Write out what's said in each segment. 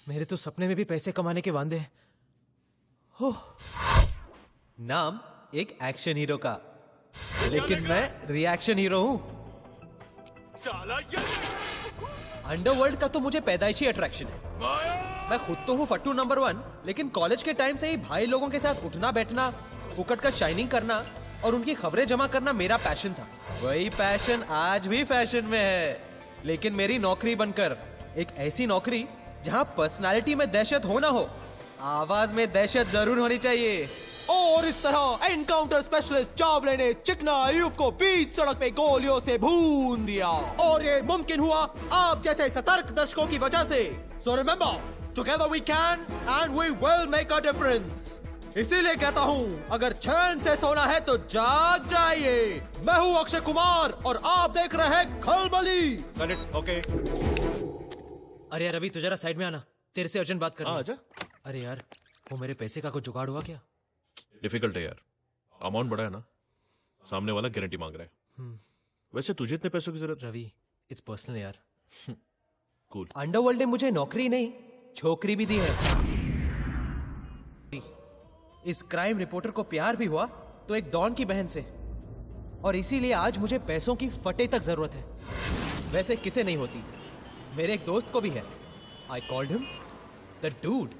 मेरे तो सपने में भी पैसे कमाने के वांदे हैं। हो नाम एक एक्शन हीरो का, लेकिन मैं रिएक्शन हीरो हूं। अंडरवर्ल्ड का तो मुझे पैदाइशी अट्रैक्शन है। मैं खुद तो हूँ फट्टू नंबर 1, लेकिन कॉलेज के टाइम से ही भाई लोगों के साथ उठना बैठना, फुकट का शाइनिंग करना और उनकी खबरें जमा करना मेरा पैशन था। वही पैशन आज भी फैशन में है, लेकिन मेरी नौकरी बनकर, एक ऐसी नौकरी जहाँ पर्सनालिटी में दहशत हो ना हो, आवाज में दहशत जरूर होनी चाहिए। और इस तरह एनकाउंटर स्पेशलिस्ट चावले ने चिकना अयूब को बीच सड़क पे गोलियों से भून दिया, और ये मुमकिन हुआ आप जैसे सतर्क दर्शकों की वजह से। So remember, together we can and we will make a difference. इसीलिए कहता हूँ, अगर चैन से सोना है तो जाग जाइए। मैं हूँ अक्षय कुमार और आप देख रहे हैं खलबली। ओके। अरे यार, अभी तू जरा साइड में आना, तेरे से अर्जेंट बात करनी है। आजा। अरे यार, वो मेरे पैसे का कुछ जुगाड़ हुआ क्या? डिफिकल्ट है यार, अमाउंट बड़ा है ना, सामने वाला गारंटी मांग रहा है। वैसे तुझे इतने पैसों की जरूरत? रवि, इट्स पर्सनल यार। कूल। अंडरवर्ल्ड ने मुझे नौकरी नहीं, छोकरी भी दी है। इस क्राइम रिपोर्टर को प्यार भी हुआ तो एक डॉन की बहन से, और इसीलिए आज मुझे पैसों की फटे तक जरूरत है। वैसे किसे नहीं होती, मेरे एक दोस्त को भी है। I called him the dude.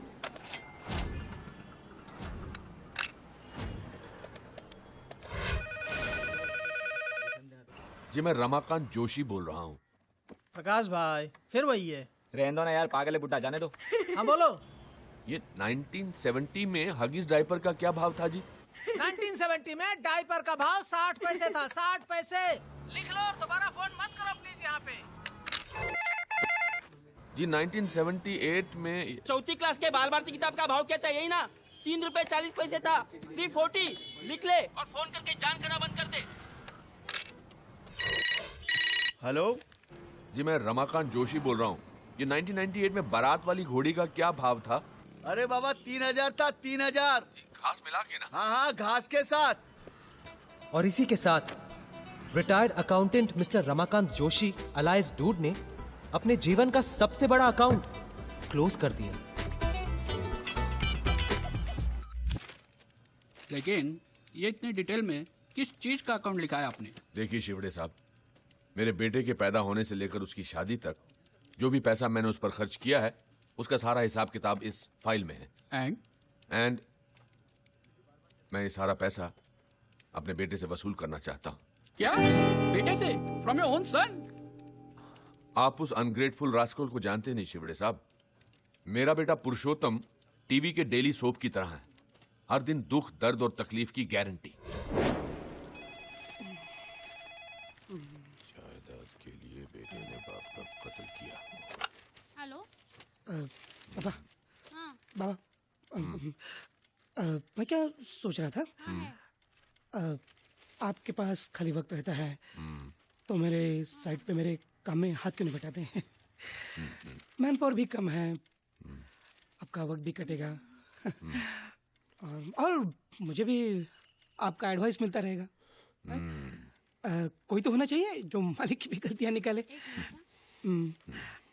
जी मैं रमाकांत जोशी बोल रहा हूँ। प्रकाश भाई, फिर वही है। रहने दो ना यार, पागल है बुड्ढा, जाने दो। हाँ बोलो। ये 1970 में हगीज डायपर का क्या भाव था जी? 1970 में डायपर का भाव 60 पैसे था। 60 पैसे लिख लो और दोबारा फोन मत करो प्लीज यहाँ पे। जी 1978 में चौथी क्लास के बाल भारती किताब का भाव क्या था? यही ना, 3 रुपए 40 पैसे था। 340 लिख ले और फोन करके जान करना बंद कर दे। हेलो जी, मैं रमाकांत जोशी बोल रहा हूँ। ये 1998 में बारात वाली घोड़ी का क्या भाव था? अरे बाबा 3000 था, 3000। घास मिला के ना? हाँ, घास के साथ। और इसी के साथ retired accountant mister Ramakant Joshi alias dude ने अपने जीवन का सबसे बड़ा अकाउंट क्लोज कर दिया। लेकिन ये इतने डिटेल में किस चीज का अकाउंट लिखा है आपने? देखिए शिवड़े साहब, मेरे बेटे के पैदा होने से लेकर उसकी शादी तक जो भी पैसा मैंने उस पर खर्च किया है, उसका सारा हिसाब किताब इस फाइल में है। एंड मैं ये सारा पैसा अपने बेटे से वसूल करना चाहता हूँ। क्या? बेटे से? From your own son? आप उस अनग्रेटफुल रास्कल को जानते नहीं शिवड़े साहब। मेरा बेटा पुरुषोत्तम टीवी के डेली सोप की तरह है, हर दिन दुख दर्द और तकलीफ की गारंटी। जायदाद के लिए बेटे ने बाप का कत्ल किया। हेलो पापा। हाँ बाबा, मैं क्या सोच रहा था, आपके पास खाली वक्त रहता है तो मेरे साइड पे मेरे काम में हाथ क्यों नहीं बटाते हैं? मैन पावर भी कम है, आपका वक्त भी कटेगा और मुझे भी आपका एडवाइस मिलता रहेगा। कोई तो होना चाहिए जो मालिक की भी गलतियां निकाले।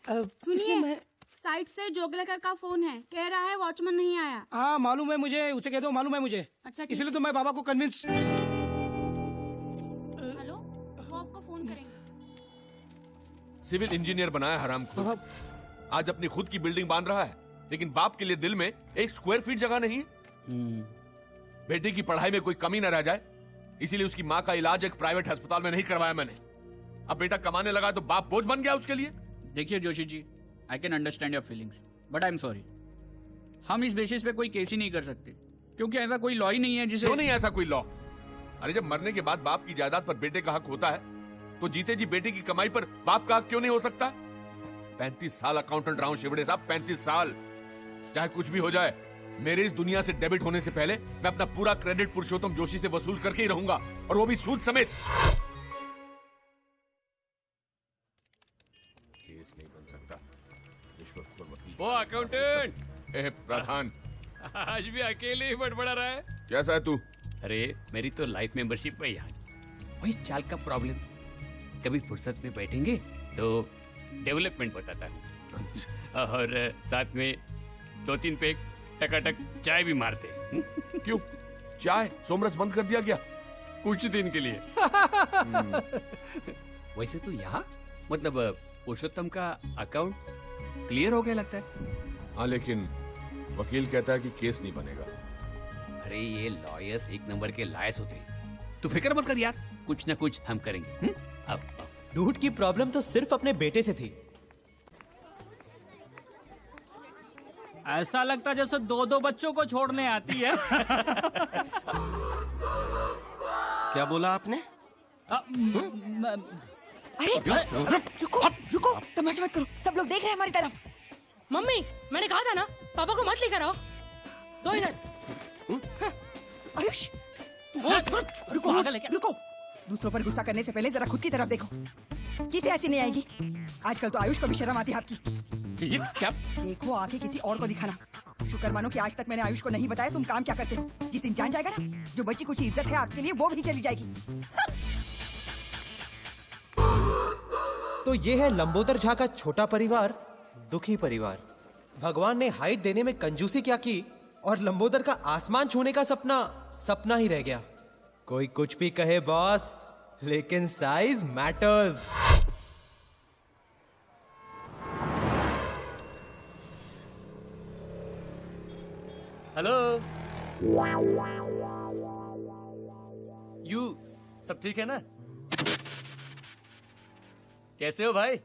सुनिए, मैं साइड से जोगलेकर का फोन है, कह रहा है वॉचमैन नहीं आया। हाँ मालूम है मुझे, उसे कह दो मालूम है मुझे। अच्छा, इसलिए तो मैं बाबा को कन्विंस। हेलो, वो आपको फोन करेंगे। सिविल इंजीनियर बनाया हराम को, आज अपनी खुद की बिल्डिंग बांध रहा है, लेकिन बाप के लिए दिल में 1 स्क्वायर फीट जगह नहीं है। बेटे की पढ़ाई में कोई कमी न रह जाए, इसीलिए उसकी माँ का इलाज एक प्राइवेट अस्पताल में नहीं करवाया मैंने। अब बेटा कमाने लगा तो बाप बोझ बन गया उसके लिए। देखिए Joshi ji, I can understand your feelings, but I am sorry, हम इस बेसिस पे कोई केस ही नहीं कर सकते, क्योंकि ऐसा कोई लॉ ही नहीं है जिसे। क्यों नहीं ऐसा कोई लॉ? अरे जब मरने के बाद बाप की जायदाद पर बेटे का हक होता है, तो जीते जी बेटे की कमाई पर बाप का हक क्यों नहीं हो सकता? 35 साल अकाउंटेंट रहा हूं शिवड़े साहब, 35 साल। चाहे कुछ भी हो जाए, मेरे इस दुनिया से डेबिट होने से पहले मैं अपना पूरा क्रेडिट पुरुषोत्तम जोशी से वसूल करके ही रहूंगा, और वो भी सूद समेत। केस नहीं बन सकता। वो अकाउंटेंट प्रधान आज भी अकेले ही बड़बड़ा रहा है। कैसा है तू? अरे मेरी तो लाइफ मेंबरशिप है यहाँ, वही चाल का प्रॉब्लम। कभी फुर्सत में बैठेंगे तो डेवलपमेंट बताता है। और साथ में 2-3 पैक टकाटक चाय भी मारते। क्यों? चाय सोमरस बंद कर दिया क्या? कुछ दिन के लिए। वैसे तो यहाँ मतलब पुरुषोत्तम का अकाउंट क्लियर हो गया लगता है। हाँ, लेकिन वकील कहता है कि केस नहीं बनेगा। अरे ये लॉयर्स एक नंबर के लायस होते हैं, तू फिक्र मत कर यार, कुछ ना कुछ हम करेंगे। अब डूड की प्रॉब्लम तो सिर्फ अपने बेटे से थी। ऐसा लगता जैसे 2-2 बच्चों को छोड़ने आती है। क्या बोला आपने? अरे रुको, तमाशा मत करो, सब लोग देख रहे हैं हमारी तरफ। मम्मी, मैंने कहा था ना, पापा को मत लेकर आओ। दो इधर। आयुष, रुको। दूसरों पर गुस्सा करने से पहले जरा खुद की तरफ देखो। किसे ऐसी नहीं आएगी? आजकल तो आयुष को भी शर्म आती है आपकी। क्या? देखो, आके किसी और को दिखाना। शुक्र मानो कि आज तक मैंने आयुष को नहीं बताया तुम काम क्या करते हो। जिस दिन जान जाएगा ना, जो बची कुछ इज्जत है आपके लिए वो भी चली जाएगी। तो ये है लंबोदर झा का छोटा परिवार, दुखी परिवार। भगवान ने हाइट देने में कंजूसी क्या की और लंबोदर का आसमान छूने का सपना सपना ही रह गया। कोई कुछ भी कहे बॉस, लेकिन साइज मैटर्स। हेलो, यू सब ठीक है ना? कैसे हो भाई?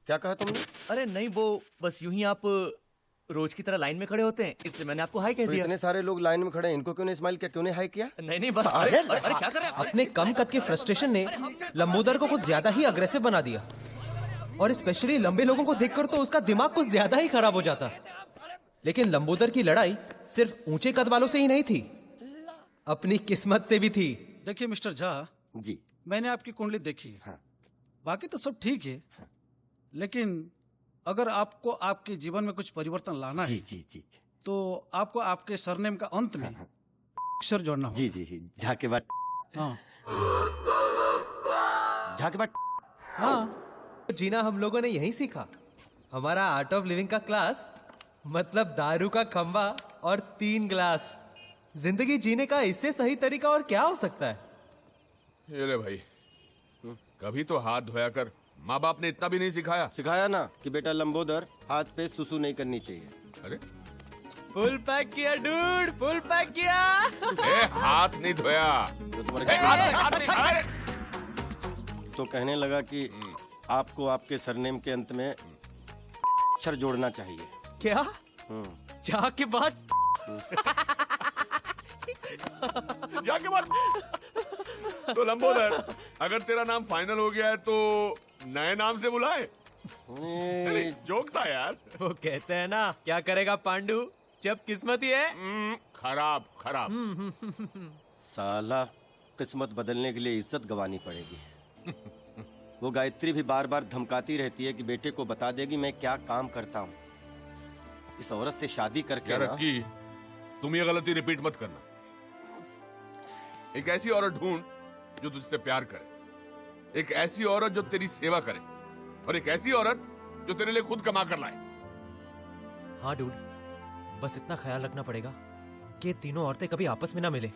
क्या कहा तुमने? अरे नहीं, वो बस यूं ही आप रोज की तरह लाइन में खड़े होते हैं, इसलिए मैंने आपको हाई कह तो दिया। इतने सारे लोग लाइन में खड़े हैं, इनको क्यों नहीं स्माइल किया, क्यों नहीं हाई किया? नहीं बस अरे क्या कर रहे हैं? अपने कम कद के फ्रस्ट्रेशन ने लंबोदर को कुछ ज्यादा ही अग्रेसिव बना दिया, और स्पेशली लंबे लोगों को देखकर तो उसका दिमाग कुछ ज्यादा ही खराब हो जाता। लेकिन लंबोदर की लड़ाई सिर्फ ऊंचे कद वालों से ही नहीं थी, अपनी किस्मत से भी थी। देखिए मिस्टर झा जी, मैंने आपकी कुंडली देखी। हाँ। बाकी तो सब ठीक है, लेकिन अगर आपको आपके जीवन में कुछ परिवर्तन लाना जी है जी जी तो आपको आपके सरनेम का अंत में अक्षर जोड़ना होगा। जी जी, झा के बाद हाँ झा के बाद हाँ, जीना हम लोगों ने यही सीखा। हमारा आर्ट ऑफ लिविंग का क्लास मतलब दारू का खंबा और 3 ग्लास। जिंदगी जीने का इससे सही तरीका और क्या हो सकता है? ये ले भाई, कभी तो हाथ धोया कर। माँ बाप ने इतना भी नहीं सिखाया? सिखाया ना कि बेटा लंबोदर, हाथ पे सुसु नहीं करनी चाहिए। अरे फुल पैक किया डूड, फुल पैक किया। हाथ नहीं धोया तो तुम्हारे तो कहने लगा कि आपको आपके सरनेम के अंत में अक्षर जोड़ना चाहिए। क्या? जाके बाद जाके बाद तो लंबोदर, अगर तेरा नाम फाइनल हो गया है तो नए नाम से बुलाए। जोक था यार। वो कहते हैं ना, क्या करेगा पांडु जब किस्मत ही है खराब खराब। साला, किस्मत बदलने के लिए इज्जत गंवानी पड़ेगी। वो गायत्री भी बार बार धमकाती रहती है कि बेटे को बता देगी मैं क्या काम करता हूँ। इस औरत से शादी करके ना, रक्की, तुम ये गलती रिपीट मत करना। एक ऐसी औरत ढूंढ जो तुझसे प्यार करे, एक ऐसी औरत जो तेरी सेवा करे, और एक ऐसी औरत जो तेरे लिए खुद कमा कर लाए। हाँ डूड, बस इतना ख्याल रखना पड़ेगा कि ये तीनों औरतें कभी आपस में ना मिले।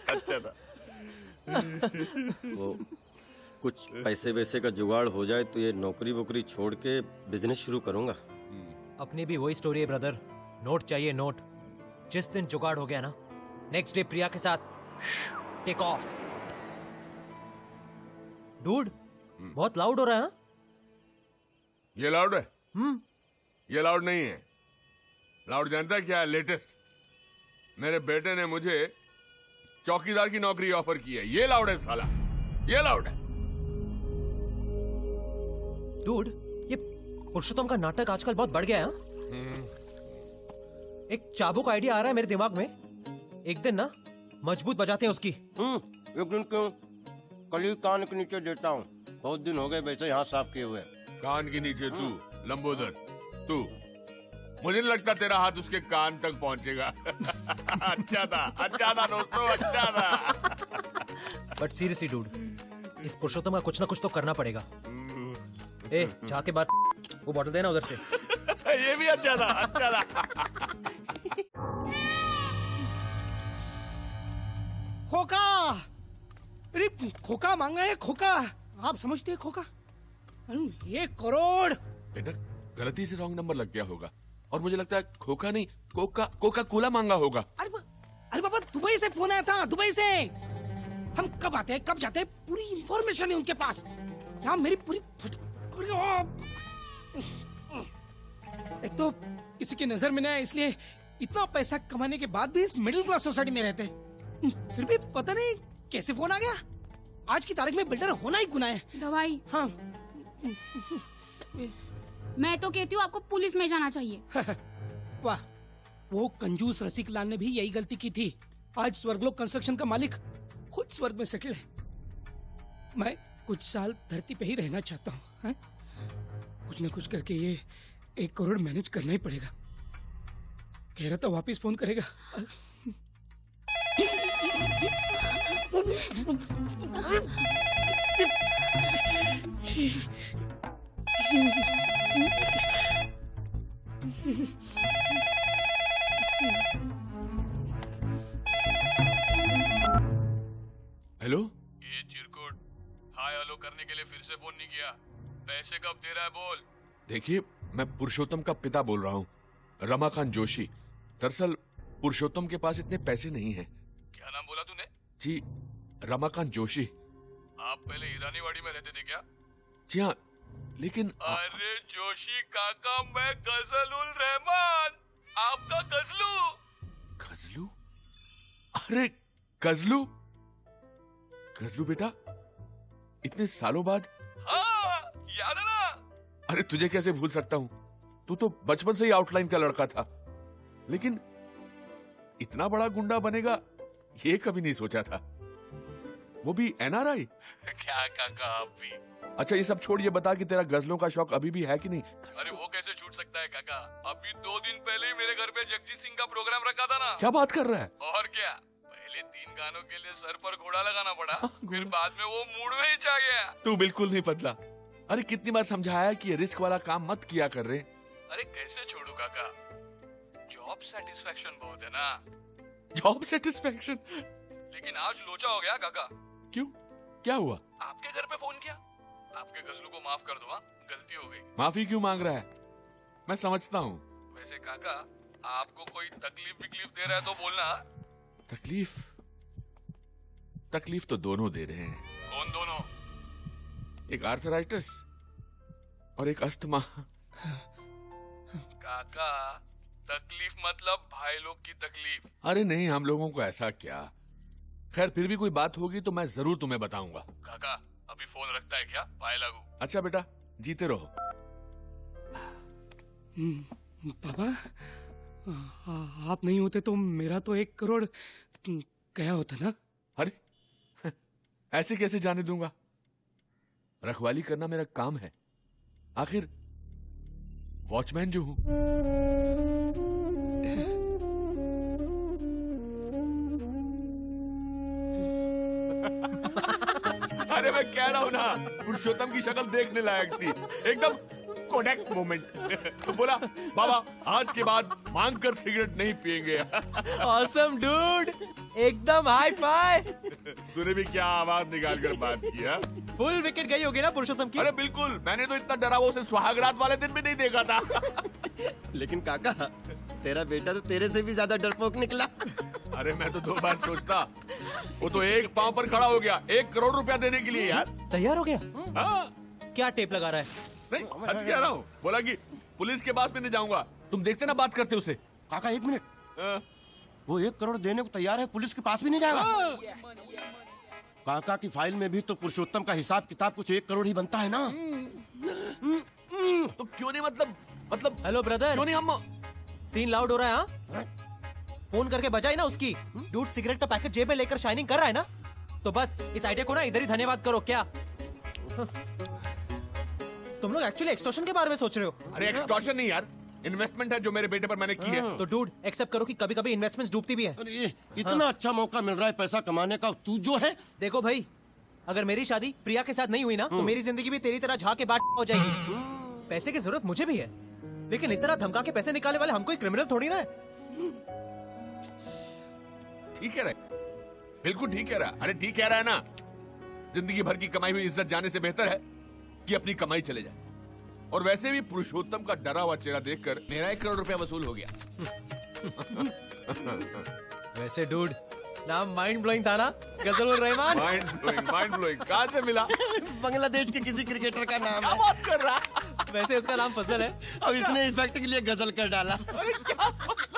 अच्छा था। वो कुछ पैसे वैसे का जुगाड़ हो जाए तो ये नौकरी वोकरी छोड़ के बिजनेस शुरू करूंगा। अपनी भी वही स्टोरी है ब्रदर, नोट चाहिए नोट। जिस दिन जुगाड़ हो गया ना, नेक्स्ट डे प्रिया के साथ टेक ऑफ। डूड, बहुत लाउड हो रहा है। हाँ? ये लाउड है? ये लाउड नहीं है। लाउड जानता है क्या है? लेटेस्ट। मेरे बेटे ने मुझे चौकीदार की नौकरी ऑफर की है। ये लाउड है साला, ये लाउड है। डूड, ये पुरुषोत्तम का नाटक आजकल बहुत बढ़ गया है। एक चाबुक आइडिया आ रहा है मेरे दिमाग में। एक दिन ना मजबूत बजाते हैं उसकी। एक दिन क्यों, कल ही कान के नीचे देता हूँ। बहुत दिन हो गए वैसे यहाँ साफ किए हुए। कान के नीचे तू लंबोदर, तू, मुझे नहीं लगता तेरा हाथ उसके कान तक पहुंचेगा। अच्छा था दोस्तों, अच्छा था। बट सीरियसली डूड, इस पुरुषोत्तम का कुछ ना कुछ तो करना पड़ेगा। ए, जाके बात, वो बॉटल देना उधर से। ये भी अच्छा था, अच्छा था। खोका, अरे खोका मांगा है, खोका। आप समझते हैं खोका? 1 करोड़। बेटा गलती से रॉन्ग नंबर लग गया होगा और मुझे लगता है खोखा नहीं कोका कोला मांगा होगा। अरे बाबा, दुबई से फोन आया था, दुबई से। हम कब आते हैं कब जाते हैं पूरी इंफॉर्मेशन है उनके पास। यहाँ मेरी पूरी एक तो किसी की नजर में नहीं आया, इसलिए इतना पैसा कमाने के बाद भी इस मिडिल क्लास सोसाइटी में रहते हैं। फिर भी पता नहीं कैसे फोन आ गया। आज की तारीख में बिल्डर होना ही गुनाह है। दवाई। हाँ। मैं तो कहती हूँ आपको पुलिस में जाना चाहिए। वाह, वो कंजूस रसिक लाल ने भी यही गलती की थी। आज स्वर्गलोक कंस्ट्रक्शन का मालिक खुद स्वर्ग में सेटल है। मैं कुछ साल धरती पे ही रहना चाहता हूँ। कुछ न कुछ करके ये 1 करोड़ मैनेज करना ही पड़ेगा। कह रहा था वापिस फोन करेगा। हेलो, ये चिरकुट हाय हेलो करने के लिए फिर से फोन नहीं किया। पैसे कब दे रहा है बोल। देखिए मैं पुरुषोत्तम का पिता बोल रहा हूँ, रमाकांत जोशी। दरअसल पुरुषोत्तम के पास इतने पैसे नहीं हैं। क्या नाम बोला तूने? जी रमाकांत जोशी। आप पहले ईरानीवाड़ी में रहते थे क्या? जी हाँ, लेकिन अरे जोशी काका, मैं गजलुल रहमान, आपका गजलू। गजलू? अरे गजलू, गजलू बेटा, इतने सालों बाद। हाँ, याद है ना? अरे तुझे कैसे भूल सकता हूँ, तू तो बचपन से ही आउटलाइन का लड़का था। लेकिन इतना बड़ा गुंडा बनेगा ये कभी नहीं सोचा था, वो भी एनआरआई। क्या काका आप भी। अच्छा ये सब छोड़, ये बता कि तेरा गजलों का शौक अभी भी है कि नहीं? अरे वो कैसे छूट सकता है काका, अभी 2 दिन पहले ही मेरे घर पे जगजीत सिंह का प्रोग्राम रखा था ना। क्या बात कर रहा है? और क्या, पहले 3 गानों के लिए सर पर घोड़ा लगाना पड़ा, फिर बाद में वो मूड में ही छा गया। तू बिल्कुल नहीं बदला। अरे कितनी बार समझाया कि ये रिस्क वाला काम मत किया कर रहे। अरे कैसे छोड़ू काका, जॉब सेटिस्फेक्शन बहुत है ना। Job satisfaction? लेकिन आज लोचा हो गया काका। क्यों, क्या हुआ? आपके घर पे फोन किया, आपके गजलू को माफ कर दो। हाँ, गलती हो गई। माफी क्यों मांग रहा है? मैं समझता हूँ। वैसे काका, आपको कोई तकलीफ विकलीफ दे रहा है तो बोलना। तकलीफ? तकलीफ तो दोनों दे रहे हैं। कौन दोनों? एक आर्थराइटिस और एक अस्थमा। काका, तकलीफ मतलब भाई लोग की तकलीफ। अरे नहीं, हम लोगों को ऐसा क्या। खैर फिर भी कोई बात होगी तो मैं जरूर तुम्हें बताऊंगा। काका अभी फोन रखता है क्या? बाय लागू। अच्छा बेटा, जीते रहो। पापा, आप नहीं होते तो मेरा तो 1 करोड़ गया होता ना। अरे ऐसे कैसे जाने दूंगा? रखवाली करना मेरा काम है, आखिर वॉचमैन जो हूं। अरे मैं कह रहा हूं ना, पुरुषोत्तम की शक्ल देखने लायक थी, एकदम कोडेक मोमेंट। बोला बाबा आज के बाद मांग कर सिगरेट नहीं पिएंगे। ऑसम डूड, एकदम हाई फाई। तूने भी क्या आवाज निकाल कर बात किया? फुल विकेट गई होगी ना पुरुषोत्तम की। अरे बिल्कुल, मैंने तो इतना डरा वो उसे सुहागरात वाले दिन भी नहीं देखा था। लेकिन काका, तेरा बेटा तो तेरे से भी ज्यादा डरपोक निकला। अरे मैं तो 2 बार सोचता, वो तो एक पांव पर खड़ा हो गया 1 करोड़ रुपया देने के लिए। यार तैयार हो गया? हाँ। क्या टेप लगा रहा है? नहीं सच कह रहा हूँ, बोला कि पुलिस के पास में नहीं जाऊंगा। तुम देखते ना बात करते उसे। काका 1 मिनट, वो 1 करोड़ देने को तैयार है, पुलिस के पास भी नहीं जाएगा? काका की फाइल में भी तो पुरुषोत्तम का हिसाब किताब कुछ 1 करोड़ ही बनता है ना। तो क्यों नहीं, मतलब हेलो ब्रदर, क्यों नहीं हम। सीन लाउड हो रहा है। हाँ, फोन करके बजाई ना उसकी। डूड सिगरेट का पैकेट जेब में लेकर शाइनिंग कर रहा है ना, तो बस इस आइडिया को ना इधर ही धन्यवाद करो। क्या तुम लोग एक्चुअली एक्सटॉर्शन के बारे में सोच रहे हो? अरे एक्सटॉर्शन नहीं यार, इन्वेस्टमेंट है जो मेरे बेटे पर मैंने की है। तो डूड एक्सेप्ट करो कि कभी कभी इन्वेस्टमेंट्स डूबती भी है। अरे इतना अच्छा मौका मिल रहा है पैसा कमाने का, तू जो है। देखो भाई, अगर मेरी शादी प्रिया के साथ नहीं हुई ना तो मेरी जिंदगी भी तेरी तरह झाके बाट हो जाएगी। पैसे की जरूरत मुझे भी है, लेकिन इस तरह धमका के पैसे निकालने वाले हम कोई क्रिमिनल थोड़ी ना है। ठीक कह रहा है, बिल्कुल ठीक कह रहा है। अरे ठीक कह रहा है ना, जिंदगी भर की कमाई हुई इज्जत जाने से बेहतर है कि अपनी कमाई चले जाए। और वैसे भी पुरुषोत्तम का डरा हुआ चेहरा देखकर मेरा 1 करोड़ रुपया वसूल हो गया। वैसे डूड, नाम माइंड ब्लोइंग था ना, गजलुर रहमान। माइंड ब्लोइंग कहाँ से मिला? बांग्लादेश के किसी क्रिकेटर का नाम क्या है। बात कर रहा? वैसे उसका नाम फजल है। अब इसने इफेक्ट के लिए गजल कर डाला। अरे क्या